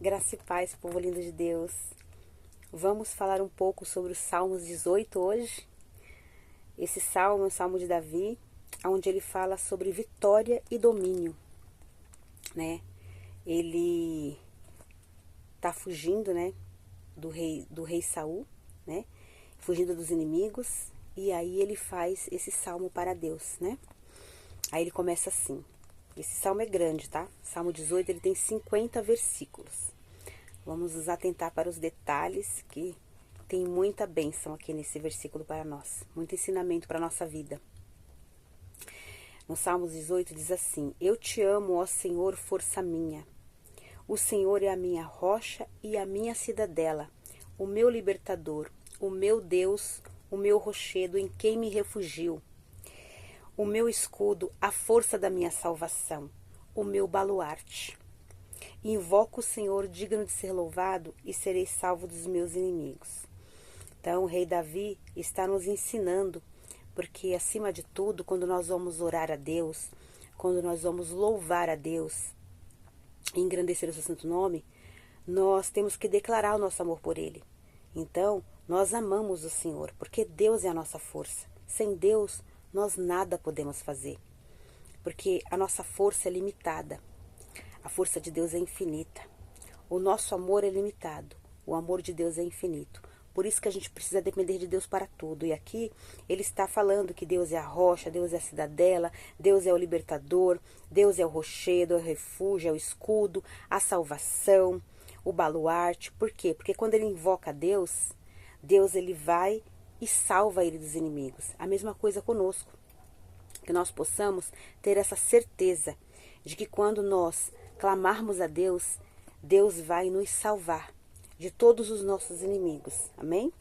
Graça e paz, povo lindo de Deus. Vamos falar um pouco sobre o Salmos 18 hoje. Esse salmo é o Salmo de Davi, onde ele fala sobre vitória e domínio, né? Ele tá fugindo, né, do rei Saul, né? Fugindo dos inimigos, e aí ele faz esse salmo para Deus, né? Aí ele começa assim. Esse salmo é grande, tá? Salmo 18, ele tem 50 versículos. Vamos nos atentar para os detalhes, que tem muita bênção aqui nesse versículo para nós. Muito ensinamento para a nossa vida. No Salmos 18 diz assim: Eu te amo, ó Senhor, força minha. O Senhor é a minha rocha e a minha cidadela, o meu libertador, o meu Deus, o meu rochedo em quem me refugio. O meu escudo, a força da minha salvação, o meu baluarte. Invoco o Senhor digno de ser louvado e serei salvo dos meus inimigos. Então, o rei Davi está nos ensinando, porque acima de tudo, quando nós vamos orar a Deus, quando nós vamos louvar a Deus e engrandecer o seu santo nome, nós temos que declarar o nosso amor por Ele. Então, nós amamos o Senhor, porque Deus é a nossa força. Sem Deus, nós nada podemos fazer, porque a nossa força é limitada. A força de Deus é infinita. O nosso amor é limitado. O amor de Deus é infinito. Por isso que a gente precisa depender de Deus para tudo. E aqui ele está falando que Deus é a rocha, Deus é a cidadela, Deus é o libertador, Deus é o rochedo, é o refúgio, é o escudo, a salvação, o baluarte. Por quê? Porque quando ele invoca a Deus, Deus ele vai e salva ele dos inimigos. A mesma coisa conosco. Que nós possamos ter essa certeza de que quando nós clamarmos a Deus, Deus vai nos salvar de todos os nossos inimigos. Amém?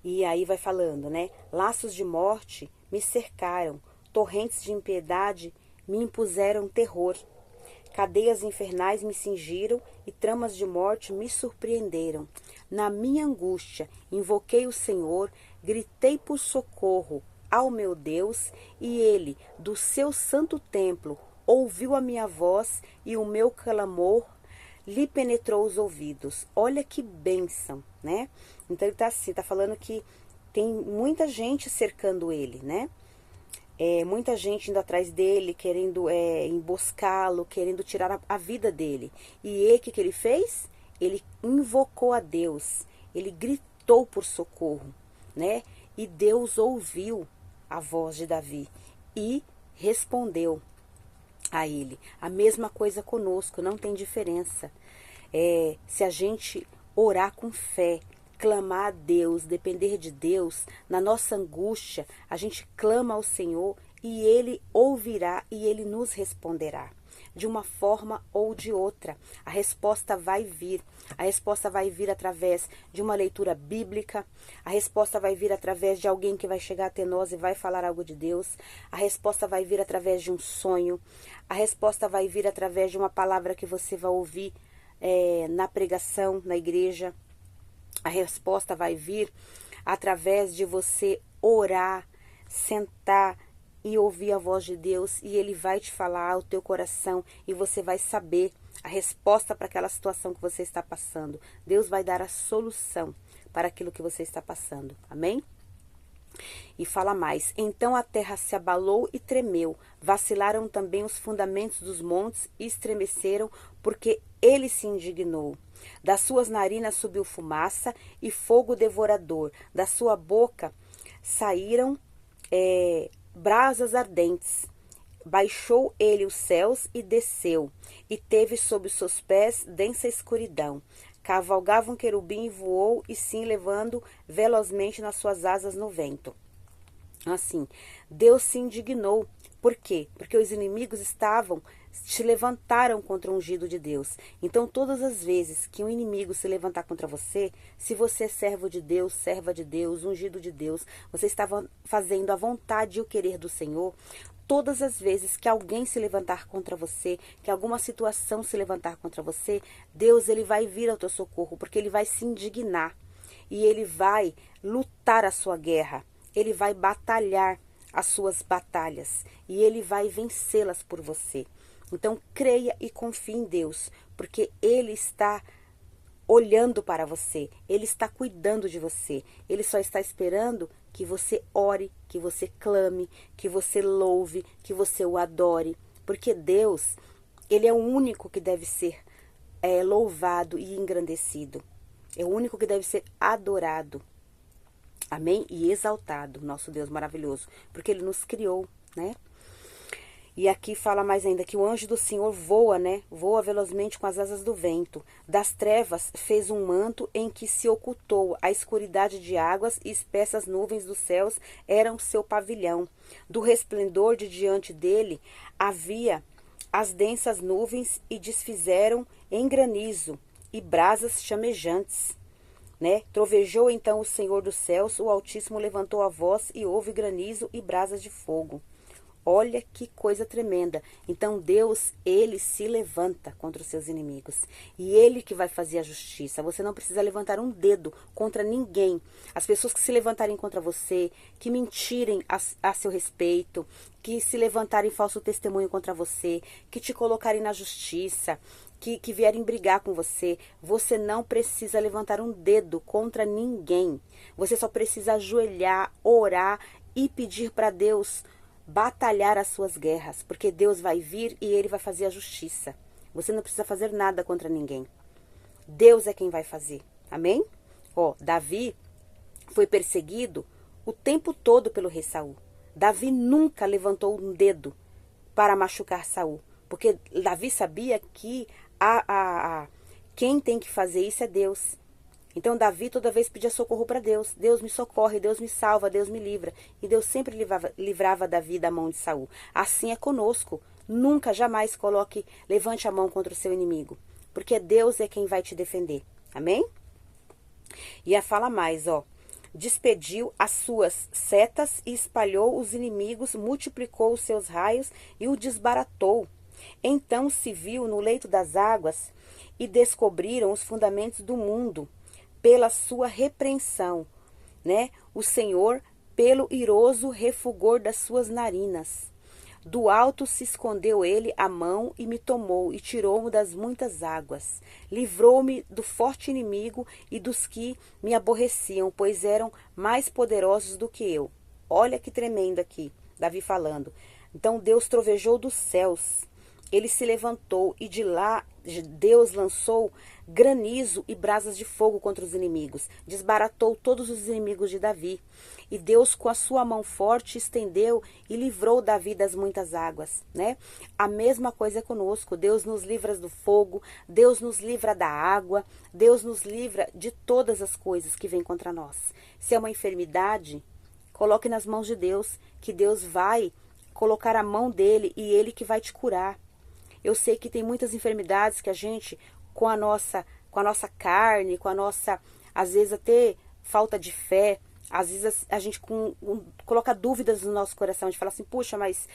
E aí vai falando, né? Laços de morte me cercaram, torrentes de impiedade me impuseram terror. Cadeias infernais me cingiram e tramas de morte me surpreenderam. Na minha angústia, invoquei o Senhor, gritei por socorro ao meu Deus, e ele, do seu santo templo, ouviu a minha voz e o meu clamor lhe penetrou os ouvidos. Olha que bênção, né? Então ele tá assim, tá falando que tem muita gente cercando ele, né? Muita gente indo atrás dele, querendo emboscá-lo, querendo tirar a vida dele. E o que ele fez? Ele invocou a Deus, ele gritou por socorro, né? E Deus ouviu a voz de Davi e respondeu a ele. A mesma coisa conosco, não tem diferença. Se a gente orar com fé, clamar a Deus, depender de Deus, na nossa angústia, a gente clama ao Senhor e Ele ouvirá e Ele nos responderá. De uma forma ou de outra, a resposta vai vir. A resposta vai vir através de uma leitura bíblica. A resposta vai vir através de alguém que vai chegar até nós e vai falar algo de Deus. A resposta vai vir através de um sonho. A resposta vai vir através de uma palavra que você vai ouvir na pregação, na igreja. A resposta vai vir através de você orar, sentar e ouvir a voz de Deus, e Ele vai te falar ao teu coração e você vai saber a resposta para aquela situação que você está passando. Deus vai dar a solução para aquilo que você está passando. Amém? E fala mais: então a terra se abalou e tremeu, vacilaram também os fundamentos dos montes e estremeceram, porque ele se indignou. Das suas narinas subiu fumaça e fogo devorador, da sua boca saíram brasas ardentes. Baixou ele os céus e desceu, e teve sob os seus pés densa escuridão. Cavalgava um querubim e voou, e sim levando velozmente nas suas asas no vento. Assim, Deus se indignou. Por quê? Porque os inimigos se levantaram contra o ungido de Deus. Então, todas as vezes que um inimigo se levantar contra você, se você é servo de Deus, serva de Deus, ungido de Deus, você estava fazendo a vontade e o querer do Senhor. Todas as vezes que alguém se levantar contra você, que alguma situação se levantar contra você, Deus ele vai vir ao teu socorro, porque ele vai se indignar e ele vai lutar a sua guerra, ele vai batalhar as suas batalhas e ele vai vencê-las por você. Então, creia e confie em Deus, porque Ele está olhando para você, Ele está cuidando de você, Ele só está esperando que você ore, que você clame, que você louve, que você o adore, porque Deus, Ele é o único que deve ser louvado e engrandecido, é o único que deve ser adorado, amém? E exaltado, nosso Deus maravilhoso, porque Ele nos criou, né? E aqui fala mais ainda que o anjo do Senhor voa, né? Voa velozmente com as asas do vento. Das trevas fez um manto em que se ocultou. A escuridade de águas e espessas nuvens dos céus eram seu pavilhão. Do resplendor de diante dele havia as densas nuvens e desfizeram em granizo e brasas chamejantes. Né? Trovejou então o Senhor dos céus, o Altíssimo levantou a voz e houve granizo e brasas de fogo. Olha que coisa tremenda. Então Deus, Ele se levanta contra os seus inimigos. E Ele que vai fazer a justiça. Você não precisa levantar um dedo contra ninguém. As pessoas que se levantarem contra você, que mentirem a seu respeito, que se levantarem falso testemunho contra você, que te colocarem na justiça, que vierem brigar com você, você não precisa levantar um dedo contra ninguém. Você só precisa ajoelhar, orar e pedir para Deus batalhar as suas guerras, porque Deus vai vir e Ele vai fazer a justiça. Você não precisa fazer nada contra ninguém. Deus é quem vai fazer. Amém? Ó, Davi foi perseguido o tempo todo pelo rei Saul. Davi nunca levantou um dedo para machucar Saul, porque Davi sabia que quem tem que fazer isso é Deus. Então Davi toda vez pedia socorro para Deus. Deus me socorre, Deus me salva, Deus me livra. E Deus sempre livrava Davi da mão de Saul. Assim é conosco. Nunca, jamais levante a mão contra o seu inimigo. Porque Deus é quem vai te defender. Amém? E a fala mais, ó. Despediu as suas setas e espalhou os inimigos, multiplicou os seus raios e o desbaratou. Então se viu no leito das águas e descobriram os fundamentos do mundo. Pela sua repreensão, né? O Senhor, pelo iroso refugor das suas narinas. Do alto se escondeu ele a mão e me tomou e tirou-me das muitas águas. Livrou-me do forte inimigo e dos que me aborreciam, pois eram mais poderosos do que eu. Olha que tremendo aqui, Davi falando. Então Deus trovejou dos céus. Ele se levantou e de lá Deus lançou granizo e brasas de fogo contra os inimigos. Desbaratou todos os inimigos de Davi. E Deus com a sua mão forte estendeu e livrou Davi das muitas águas, né? A mesma coisa é conosco. Deus nos livra do fogo, Deus nos livra da água, Deus nos livra de todas as coisas que vêm contra nós. Se é uma enfermidade, coloque nas mãos de Deus, que Deus vai colocar a mão dele e ele que vai te curar. Eu sei que tem muitas enfermidades que a gente, com a nossa carne, com a nossa, às vezes até falta de fé, às vezes a gente coloca dúvidas no nosso coração, a gente fala assim, puxa, mas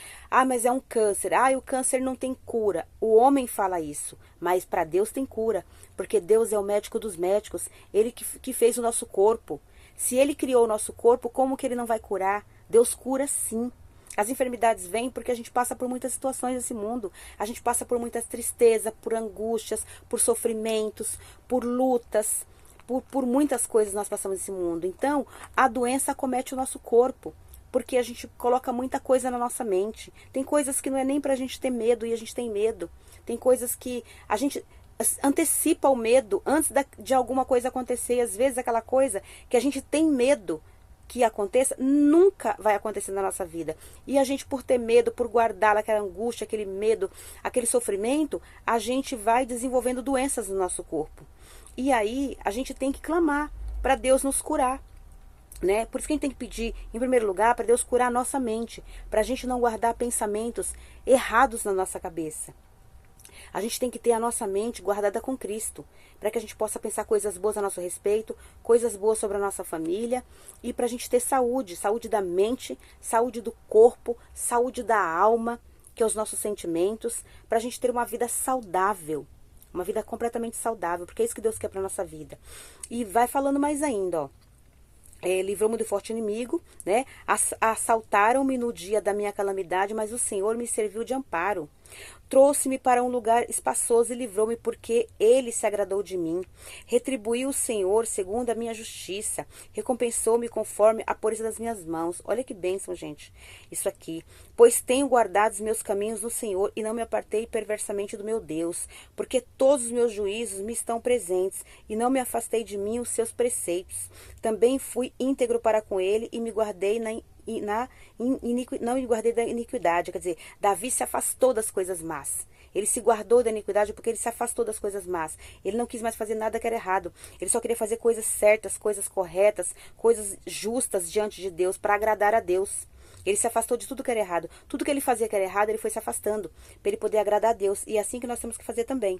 é um câncer, o câncer não tem cura. O homem fala isso, mas para Deus tem cura, porque Deus é o médico dos médicos, Ele que fez o nosso corpo. Se Ele criou o nosso corpo, como que Ele não vai curar? Deus cura sim. As enfermidades vêm porque a gente passa por muitas situações nesse mundo. A gente passa por muitas tristezas, por angústias, por sofrimentos, por lutas, por muitas coisas nós passamos nesse mundo. Então, a doença acomete o nosso corpo, porque a gente coloca muita coisa na nossa mente. Tem coisas que não é nem pra gente ter medo e a gente tem medo. Tem coisas que a gente antecipa o medo antes de alguma coisa acontecer. E às vezes aquela coisa que a gente tem medo que aconteça, nunca vai acontecer na nossa vida. E a gente, por ter medo, por guardar aquela angústia, aquele medo, aquele sofrimento, a gente vai desenvolvendo doenças no nosso corpo. E aí, a gente tem que clamar para Deus nos curar, né? Por isso que a gente tem que pedir, em primeiro lugar, para Deus curar a nossa mente, para a gente não guardar pensamentos errados na nossa cabeça. A gente tem que ter a nossa mente guardada com Cristo, para que a gente possa pensar coisas boas a nosso respeito, coisas boas sobre a nossa família, e para a gente ter saúde, saúde da mente, saúde do corpo, saúde da alma, que é os nossos sentimentos, para a gente ter uma vida saudável, uma vida completamente saudável, porque é isso que Deus quer para a nossa vida. E vai falando mais ainda, ó. Livrou-me do forte inimigo, né? Assaltaram-me no dia da minha calamidade, mas o Senhor me serviu de amparo. Trouxe-me para um lugar espaçoso e livrou-me, porque ele se agradou de mim. Retribuiu o Senhor segundo a minha justiça. Recompensou-me conforme a pureza das minhas mãos. Olha que bênção, gente. Isso aqui. Pois tenho guardado os meus caminhos no Senhor e não me apartei perversamente do meu Deus. Porque todos os meus juízos me estão presentes e não me afastei de mim os seus preceitos. Também fui íntegro para com ele e me guardei não me guardei da iniquidade. Quer dizer, Davi se afastou das coisas más. Ele se guardou da iniquidade porque ele se afastou das coisas más. Ele não quis mais fazer nada que era errado. Ele só queria fazer coisas certas, coisas corretas, coisas justas diante de Deus, para agradar a Deus. Ele se afastou de tudo que era errado. Tudo que ele fazia que era errado, ele foi se afastando, para ele poder agradar a Deus. E é assim que nós temos que fazer também.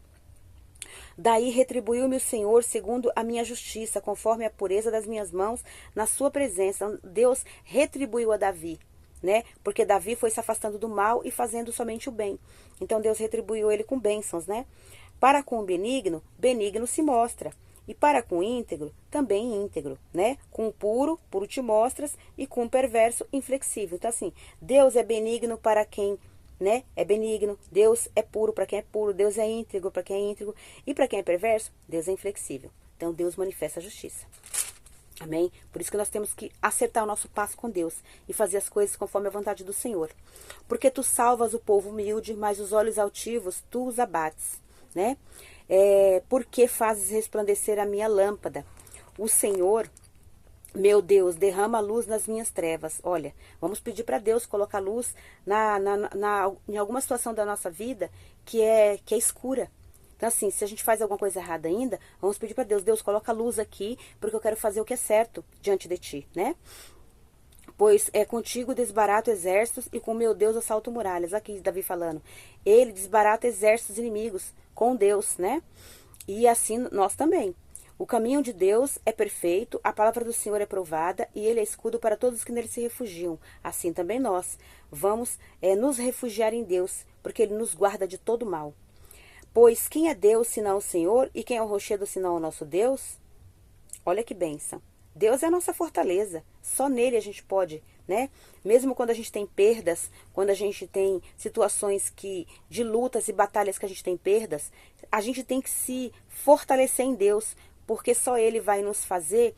Daí retribuiu-me o Senhor segundo a minha justiça, conforme a pureza das minhas mãos, na sua presença. Deus retribuiu a Davi, né? Porque Davi foi se afastando do mal e fazendo somente o bem. Então Deus retribuiu ele com bênçãos, né? Para com o benigno, benigno se mostra. E para com o íntegro, também íntegro, né? Com o puro, puro te mostras, e com o perverso, inflexível. Então assim, Deus é benigno para quem, né? É benigno, Deus é puro para quem é puro, Deus é íntegro para quem é íntegro, e para quem é perverso, Deus é inflexível. Então Deus manifesta a justiça. Amém? Por isso que nós temos que acertar o nosso passo com Deus e fazer as coisas conforme a vontade do Senhor. Porque tu salvas o povo humilde, mas os olhos altivos tu os abates, né? Porque fazes resplandecer a minha lâmpada. O Senhor, meu Deus, derrama luz nas minhas trevas. Olha, vamos pedir para Deus colocar luz em alguma situação da nossa vida que é escura. Então assim, se a gente faz alguma coisa errada ainda, vamos pedir para Deus, Deus, coloca luz aqui, porque eu quero fazer o que é certo diante de ti, né? Pois é contigo desbarato exércitos e com meu Deus assalto muralhas. Aqui Davi falando. Ele desbarata exércitos inimigos com Deus, né? E assim nós também. O caminho de Deus é perfeito, a palavra do Senhor é provada e ele é escudo para todos que nele se refugiam. Assim também nós vamos nos refugiar em Deus, porque ele nos guarda de todo mal. Pois quem é Deus senão o Senhor e quem é o rochedo senão o nosso Deus? Olha que bênção. Deus é a nossa fortaleza. Só nele a gente pode, né? Mesmo quando a gente tem perdas, quando a gente tem situações de lutas e batalhas que a gente tem perdas, a gente tem que se fortalecer em Deus, porque só ele vai nos fazer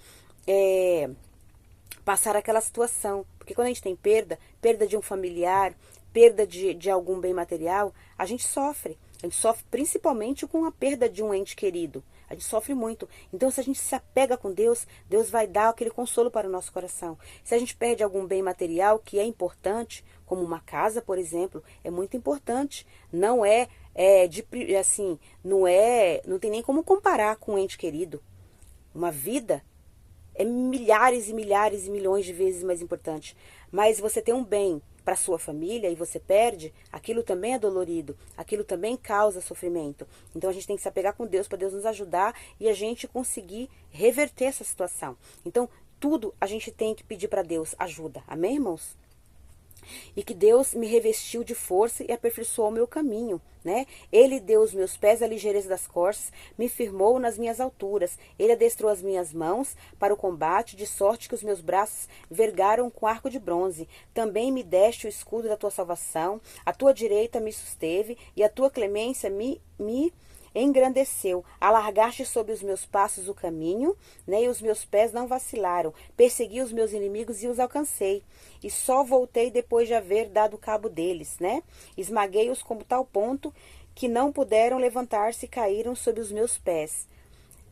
passar aquela situação. Porque quando a gente tem perda de um familiar, perda de algum bem material, a gente sofre. A gente sofre principalmente com a perda de um ente querido. A gente sofre muito. Então, se a gente se apega com Deus, Deus vai dar aquele consolo para o nosso coração. Se a gente perde algum bem material que é importante, como uma casa, por exemplo, é muito importante. Não não tem nem como comparar com um ente querido. Uma vida é milhares e milhares e milhões de vezes mais importante. Mas você tem um bem para sua família e você perde, aquilo também é dolorido, aquilo também causa sofrimento. Então a gente tem que se apegar com Deus para Deus nos ajudar e a gente conseguir reverter essa situação. Então tudo a gente tem que pedir para Deus ajuda. Amém, irmãos? E que Deus me revestiu de força e aperfeiçoou o meu caminho, né? Ele deu os meus pés à ligeireza das corças, me firmou nas minhas alturas. Ele adestrou as minhas mãos para o combate, de sorte que os meus braços vergaram com arco de bronze. Também me deste o escudo da tua salvação, a tua direita me susteve e a tua clemência me engrandeceu. Alargaste sobre os meus passos o caminho, né, e os meus pés não vacilaram. Persegui os meus inimigos e os alcancei. E só voltei depois de haver dado cabo deles, né? Esmaguei-os como tal ponto que não puderam levantar-se e caíram sob os meus pés.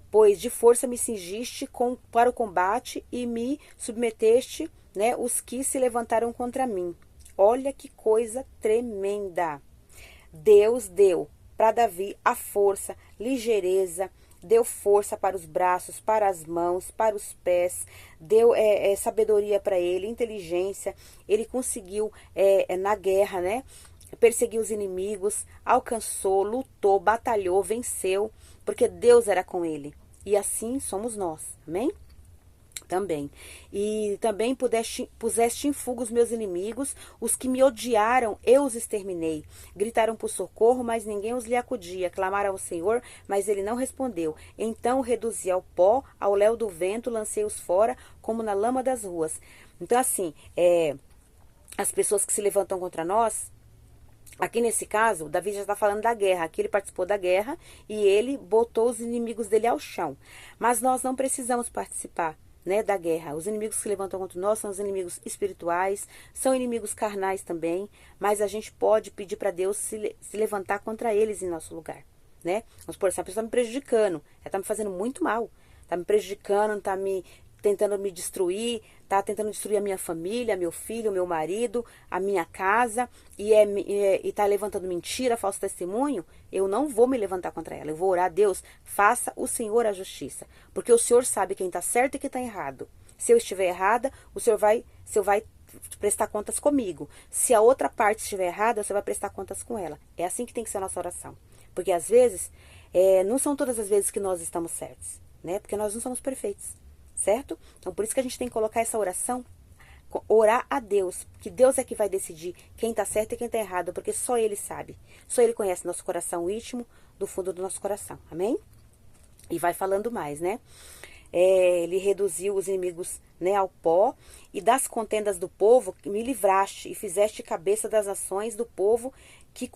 Pois de força me cingiste para o combate e me submeteste, né, os que se levantaram contra mim. Olha que coisa tremenda. Deus deu para Davi a força, ligeireza, deu força para os braços, para as mãos, para os pés, deu sabedoria para ele, inteligência. Ele conseguiu na guerra, né, perseguir os inimigos, alcançou, lutou, batalhou, venceu, porque Deus era com ele. E assim somos nós, amém? Também. E também puseste em fuga os meus inimigos, os que me odiaram, eu os exterminei. Gritaram por socorro, mas ninguém os lhe acudia. Clamaram ao Senhor, mas ele não respondeu. Então reduzi ao pó, ao léu do vento, lancei-os fora, como na lama das ruas. Então, assim, as pessoas que se levantam contra nós, Aqui nesse caso, Davi já está falando da guerra. Aqui ele participou da guerra e ele botou os inimigos dele ao chão. Mas nós não precisamos participar, né, da guerra. Os inimigos que se levantam contra nós são os inimigos espirituais, são inimigos carnais também, mas a gente pode pedir para Deus se levantar contra eles em nosso lugar, né? Vamos supor, se a pessoa está me prejudicando, ela está me fazendo muito mal, está me prejudicando, está me tentando me destruir, tá tentando destruir a minha família, meu filho, meu marido, a minha casa, e tá levantando mentira, falso testemunho, eu não vou me levantar contra ela. Eu vou orar a Deus, faça o Senhor a justiça, porque o Senhor sabe quem tá certo e quem tá errado. Se eu estiver errada, o Senhor vai prestar contas comigo. Se a outra parte estiver errada, você vai prestar contas com ela. É assim que tem que ser a nossa oração. Porque às vezes, não são todas as vezes que nós estamos certos, né? Porque nós não somos perfeitos. Certo? Então, por isso que a gente tem que colocar essa oração, orar a Deus, que Deus é que vai decidir quem tá certo e quem tá errado, porque só Ele sabe. Só Ele conhece nosso coração íntimo, do fundo do nosso coração. Amém? E vai falando mais, né? Ele reduziu os inimigos, né, ao pó, e das contendas do povo me livraste, e fizeste cabeça das nações do povo que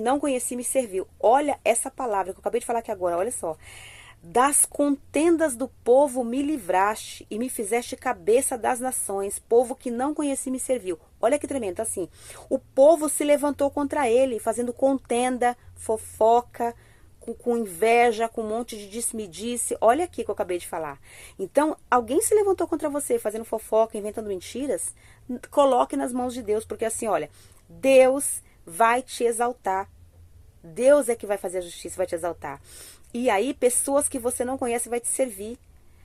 não conheci me serviu. Olha essa palavra que eu acabei de falar aqui agora, olha só. Das contendas do povo me livraste e me fizeste cabeça das nações, povo que não conheci me serviu. Olha que tremendo, assim, o povo se levantou contra ele, fazendo contenda, fofoca, com inveja, com um monte de disse-me-disse. Olha aqui que eu acabei de falar. Então, alguém se levantou contra você, fazendo fofoca, inventando mentiras, coloque nas mãos de Deus, porque assim, olha, Deus vai te exaltar. Deus é que vai fazer a justiça, vai te exaltar. E aí, pessoas que você não conhece vai te servir.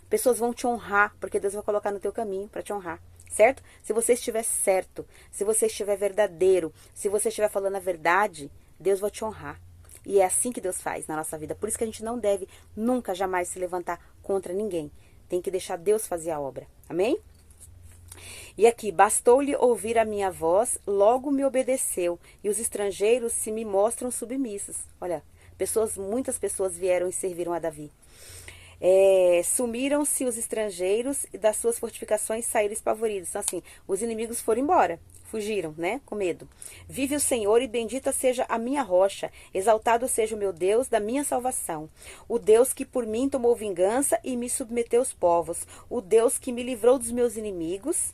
Pessoas vão te honrar, porque Deus vai colocar no teu caminho para te honrar, certo? Se você estiver certo, se você estiver verdadeiro, se você estiver falando a verdade, Deus vai te honrar. E é assim que Deus faz na nossa vida. Por isso que a gente não deve nunca, jamais se levantar contra ninguém. Tem que deixar Deus fazer a obra. Amém? E aqui, bastou-lhe ouvir a minha voz, logo me obedeceu, e os estrangeiros se me mostram submissos. Olha, muitas pessoas vieram e serviram a Davi. Sumiram-se os estrangeiros e das suas fortificações saíram espavoridos. Então, assim, os inimigos foram embora, fugiram, né, com medo. Vive o Senhor e bendita seja a minha rocha, exaltado seja o meu Deus da minha salvação. O Deus que por mim tomou vingança e me submeteu aos povos. O Deus que me livrou dos meus inimigos.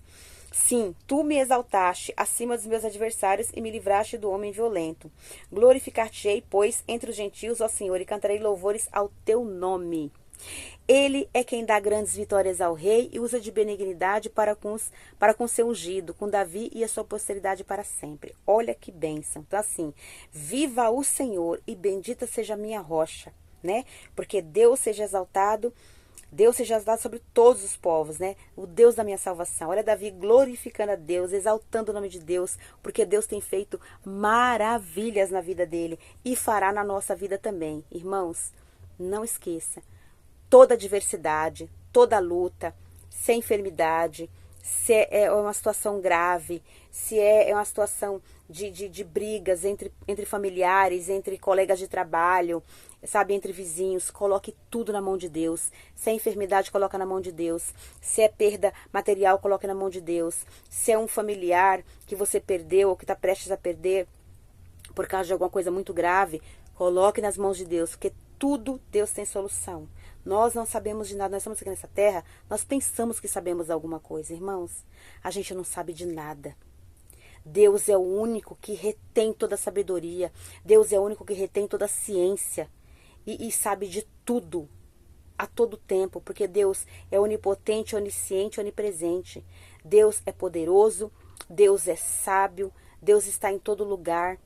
Sim, tu me exaltaste acima dos meus adversários e me livraste do homem violento. Glorificar-te-ei, pois, entre os gentios, ó Senhor, e cantarei louvores ao teu nome. Ele é quem dá grandes vitórias ao rei e usa de benignidade para com seu ungido, com Davi e a sua posteridade para sempre. Olha que bênção. Então assim, viva o Senhor e bendita seja a minha rocha, né? Porque Deus seja exaltado sobre todos os povos, né? O Deus da minha salvação. Olha Davi glorificando a Deus, exaltando o nome de Deus, porque Deus tem feito maravilhas na vida dele e fará na nossa vida também. Irmãos, não esqueça, toda adversidade, toda luta, se é enfermidade, se é uma situação grave, se é uma situação de brigas entre familiares, entre colegas de trabalho, sabe, entre vizinhos, coloque tudo na mão de Deus. Se é enfermidade, coloca na mão de Deus. Se é perda material, coloque na mão de Deus. Se é um familiar que você perdeu ou que está prestes a perder por causa de alguma coisa muito grave, coloque nas mãos de Deus, porque tudo Deus tem solução. Nós não sabemos de nada, nós estamos aqui nessa terra, nós pensamos que sabemos alguma coisa, irmãos. A gente não sabe de nada. Deus é o único que retém toda a sabedoria. Deus é o único que retém toda a ciência. E sabe de tudo, a todo tempo, porque Deus é onipotente, onisciente, onipresente. Deus é poderoso, Deus é sábio, Deus está em todo lugar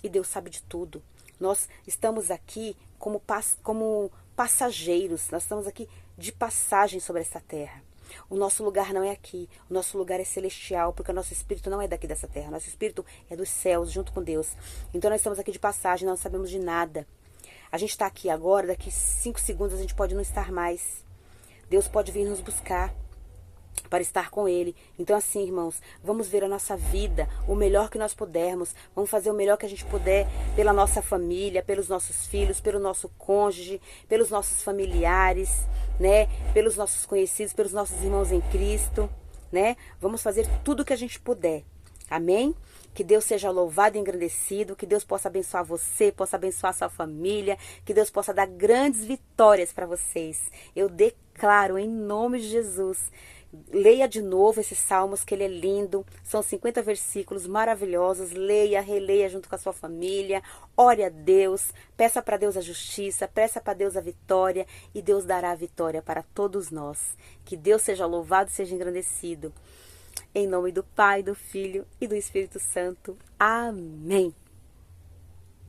e Deus sabe de tudo. Nós estamos aqui como passageiros, nós estamos aqui de passagem sobre essa terra. O nosso lugar não é aqui, o nosso lugar é celestial, porque o nosso espírito não é daqui dessa terra, nosso espírito é dos céus, junto com Deus. Então nós estamos aqui de passagem, nós não sabemos de nada. A gente está aqui agora, daqui 5 segundos a gente pode não estar mais. Deus pode vir nos buscar para estar com Ele. Então assim, irmãos, vamos ver a nossa vida, o melhor que nós pudermos. Vamos fazer o melhor que a gente puder pela nossa família, pelos nossos filhos, pelo nosso cônjuge, pelos nossos familiares, né? Pelos nossos conhecidos, pelos nossos irmãos em Cristo, né? Vamos fazer tudo o que a gente puder. Amém? Que Deus seja louvado e engrandecido, que Deus possa abençoar você, possa abençoar sua família, que Deus possa dar grandes vitórias para vocês. Eu declaro em nome de Jesus. Leia de novo esses salmos, que ele é lindo. São 50 versículos maravilhosos. Leia, releia junto com a sua família. Ore a Deus, peça para Deus a justiça, peça para Deus a vitória, e Deus dará a vitória para todos nós. Que Deus seja louvado e seja engrandecido. Em nome do Pai, do Filho e do Espírito Santo. Amém.